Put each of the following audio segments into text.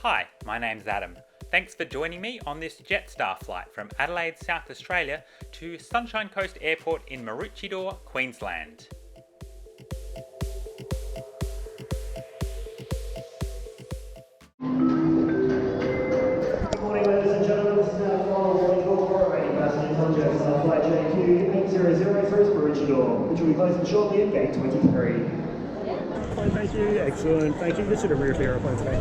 Hi, my name's Adam. Thanks for joining me on this Jetstar flight from Adelaide, South Australia to Sunshine Coast Airport in Maroochydore, Queensland. Good morning, ladies and gentlemen. This is now final boarding call for our passenger from Jetstar flight JQ 8003 to Maroochydore, which will be closing shortly at gate 23. Thank you, excellent. Thank you. This is a rear of the aeroplane today.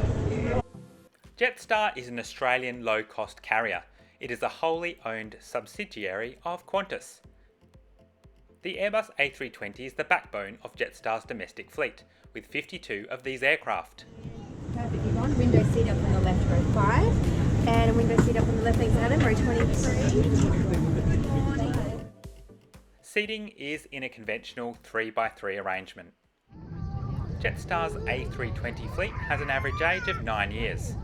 Jetstar is an Australian low-cost carrier. It is a wholly owned subsidiary of Qantas. The Airbus A320 is the backbone of Jetstar's domestic fleet, with 52 of these aircraft. Perfect, Yvonne. Window seat up on the left, row 5. And a window seat up on the left, thanks Adam, row 23. Seating is in a conventional 3x3 arrangement. Jetstar's A320 fleet has an average age of 9 years.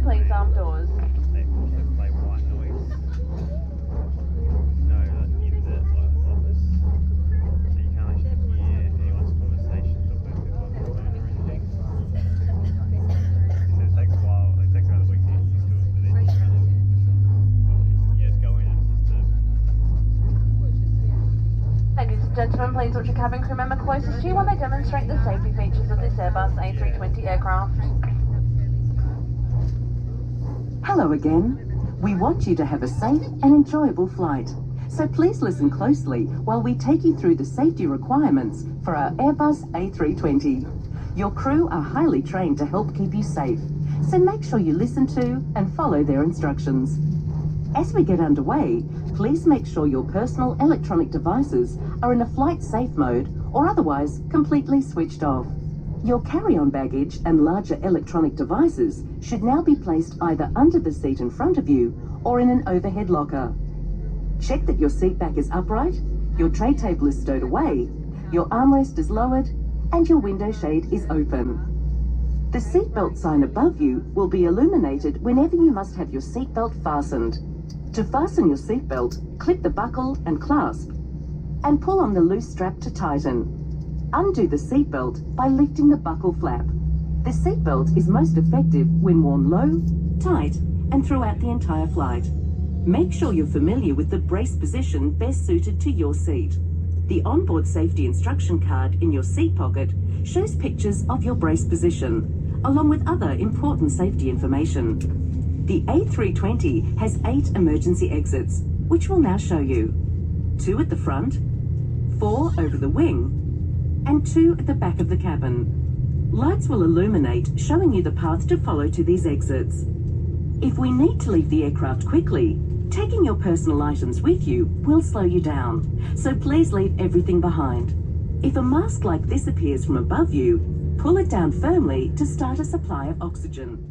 Please, arm doors. They also play white noise. No, in the office. So you can't actually hear anyone's conversations or people on the phone or anything. So it takes a while, it takes about a week to get used to it, but then you kind of, you just go in and it's just Ladies and gentlemen, please watch your cabin crew member closest to you while they demonstrate the safety features of this Airbus A320 aircraft. Hello again. We want you to have a safe and enjoyable flight. So please listen closely while we take you through the safety requirements for our Airbus A320. Your crew are highly trained to help keep you safe, so make sure you listen to and follow their instructions. As we get underway, please make sure your personal electronic devices are in a flight safe mode or otherwise completely switched off. Your carry-on baggage and larger electronic devices should now be placed either under the seat in front of you or in an overhead locker. Check that your seat back is upright, your tray table is stowed away, your armrest is lowered, and your window shade is open. The seatbelt sign above you will be illuminated whenever you must have your seatbelt fastened. To fasten your seatbelt, clip the buckle and clasp, and pull on the loose strap to tighten. Undo the seatbelt by lifting the buckle flap. The seatbelt is most effective when worn low, tight, and throughout the entire flight. Make sure you're familiar with the brace position best suited to your seat. The onboard safety instruction card in your seat pocket shows pictures of your brace position, along with other important safety information. The A320 has 8 emergency exits, which we'll now show you. 2 at the front, 4 over the wing, and 2 at the back of the cabin. Lights will illuminate, showing you the path to follow to these exits. If we need to leave the aircraft quickly, taking your personal items with you will slow you down, so please leave everything behind. If a mask like this appears from above you, pull it down firmly to start a supply of oxygen.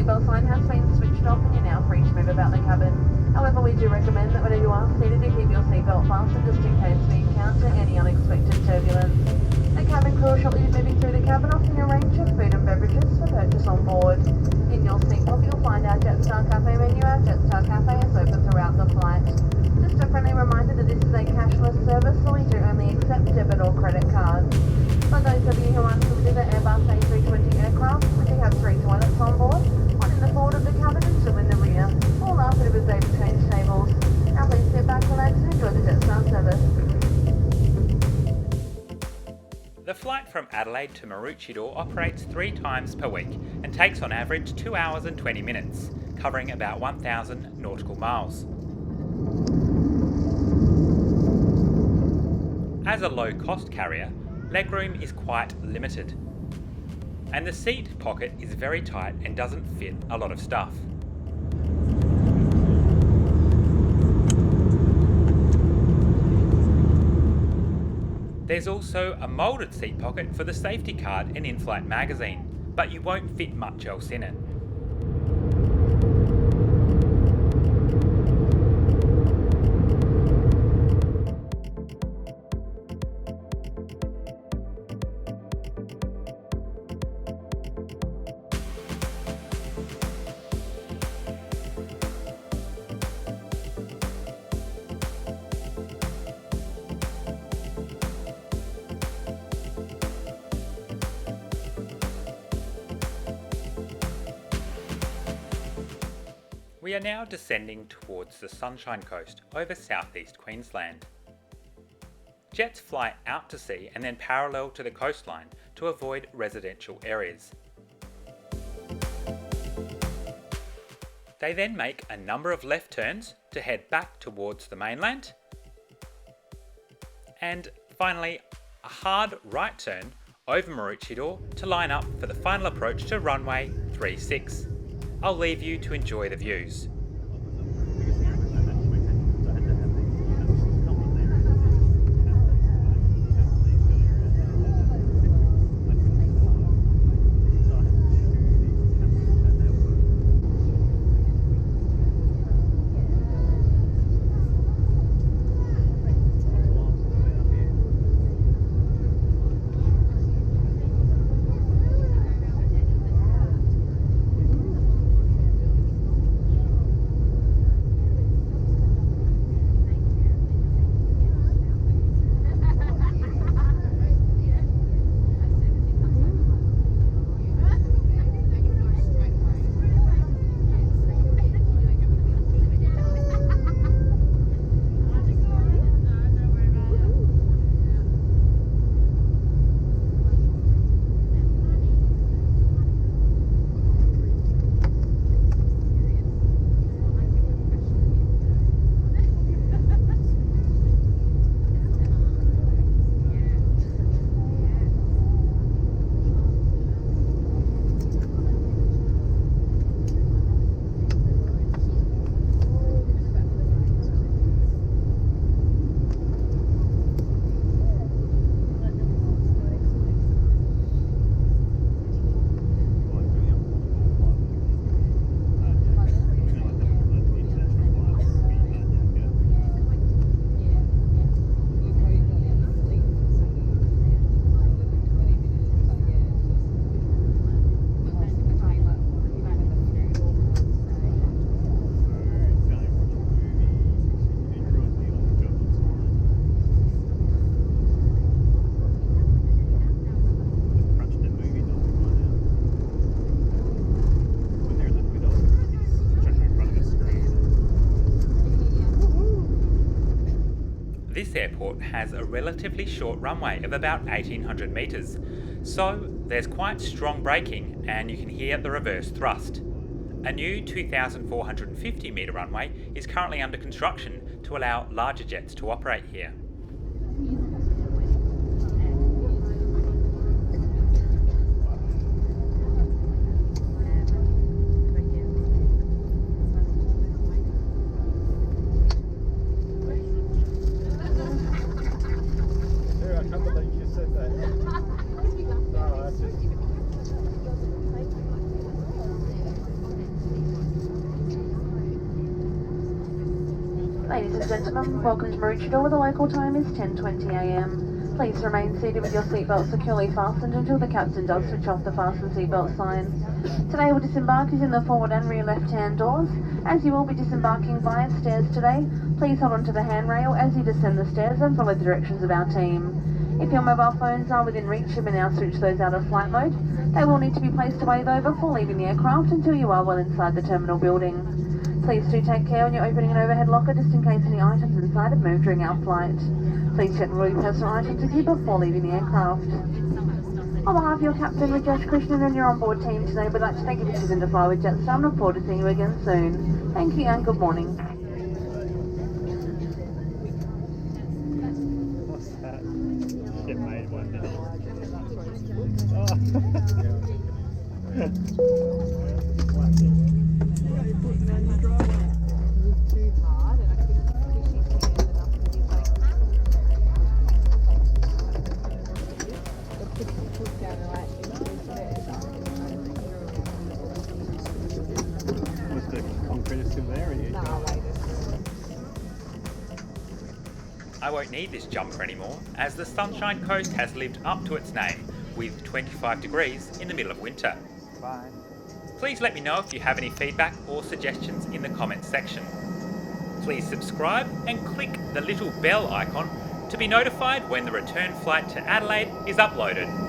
seatbelt sign has been switched off and you're now free to move about the cabin. However, we do recommend that whenever you are seated to keep your seatbelt fastened just in case we encounter any unexpected turbulence. The cabin crew will shortly be moving through the cabin offering a range of food and beverages for purchase on board. In your seat pocket you'll find our Jetstar Cafe menu. Our Jetstar Cafe is open throughout the flight. Just a friendly reminder that this is a cashless service, so we do only accept debit or credit cards. For those of you who aren't familiar with the Airbus A320 aircraft, we do have 3 toilets on board, one in the forward of the cabin and 2 in the rear, all are fitted with baby change tables. Now please sit back, relax and enjoy the Jetstar service. The flight from Adelaide to Maroochydore operates 3 times per week and takes on average 2 hours and 20 minutes, covering about 1,000 nautical miles. As a low-cost carrier, legroom is quite limited, and the seat pocket is very tight and doesn't fit a lot of stuff. There's also a moulded seat pocket for the safety card and in-flight magazine, but you won't fit much else in it. We are now descending towards the Sunshine Coast over southeast Queensland. Jets fly out to sea and then parallel to the coastline to avoid residential areas. They then make a number of left turns to head back towards the mainland, and finally a hard right turn over Maroochydore to line up for the final approach to runway 36. I'll leave you to enjoy the views. This airport has a relatively short runway of about 1800 metres, so there's quite strong braking and you can hear the reverse thrust. A new 2,450 metre runway is currently under construction to allow larger jets to operate here. Ladies and gentlemen, welcome to Maroochydore where the local time is 10:20 a.m. Please remain seated with your seatbelt securely fastened until the captain does switch off the fasten seatbelt sign. Today we'll disembark is in the forward and rear left-hand doors. As you will be disembarking via stairs today, please hold onto the handrail as you descend the stairs and follow the directions of our team. If your mobile phones are within reach, you may now switch those out of flight mode. They will need to be placed away though before leaving the aircraft until you are well inside the terminal building. Please do take care when you're opening an overhead locker just in case any items inside have moved during our flight. Please check all your personal items with you before leaving the aircraft. On behalf of your captain, Rajesh Krishnan and your onboard team today, we'd like to thank you for choosing to fly with Jetstar and look forward to seeing you again soon. Thank you and good morning. What's that? Shit made one, didn't Was the concrete still there? I won't need this jumper anymore, as the Sunshine Coast has lived up to its name, with 25 degrees in the middle of winter. Bye. Please let me know if you have any feedback or suggestions in the comments section. Please subscribe and click the little bell icon to be notified when the return flight to Adelaide is uploaded.